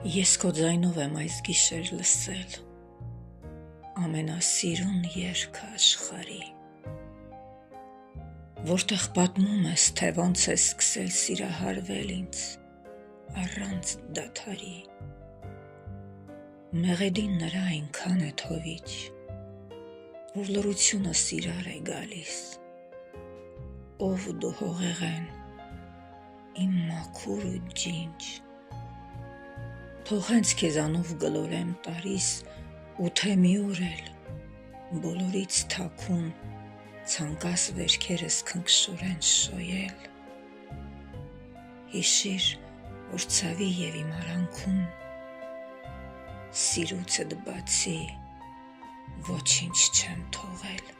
Ես քո ձայնով եմ այս գիշեր լսել ամենասիրուն երգը աշխարհի, որտեղ պատմում ես, թե ոնց ես սկսել սիրահարվել ինձ առանց դադարի։ Մեղեդին նրա այնքան է թովիչ, որ լռությունս իրար է գալիս։ Ով դու հողեղեն, իմ մաքուր ու ջինջ, թող հենց քեզանով գլորեմ տարիս ու թե մի օր էլ բոլորից թաքուն ցանկաս վերքերս քնքշորեն շոյել։ Հիշիր, որ ցավի եւ իմ արանքում սիրուցդ բացի ոչինչ չեմ թողել։